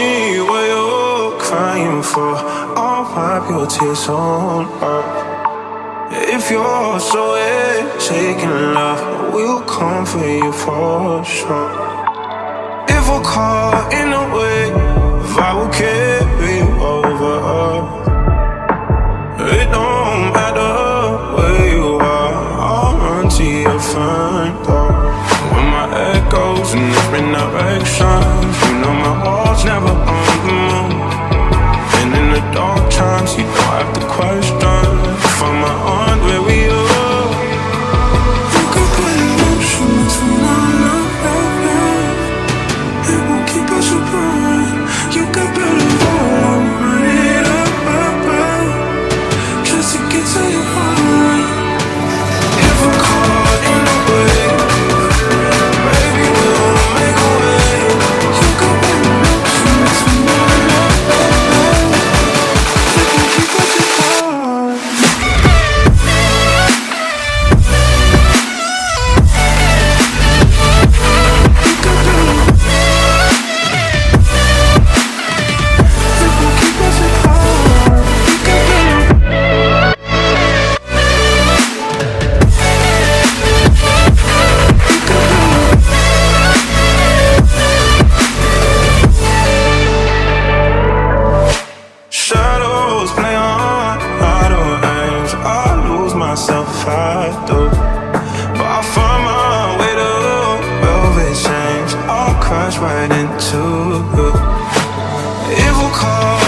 me what you're crying for. I'll wipe your tears on up. If you're so taking love, we'll come for you for sure. If we're caught in a wave, I will carry you over. It don't matter where you are, I'll run to your front door. When my head goes in different directions, you know my heart's never on the moon. And in the dark times, you don't have to question. Find my arms where we are. You can put emotions from my love. It won't keep us apart. You got better fall, run it up, just to get to your heart. If we're caught in a wave, baby, we'll make a way. You got better emotions from my love. It won't keep us apart. Shadows play on idle aims. I lose myself if I do, but I find my way to velvet chains. I'll crash right into you. It will call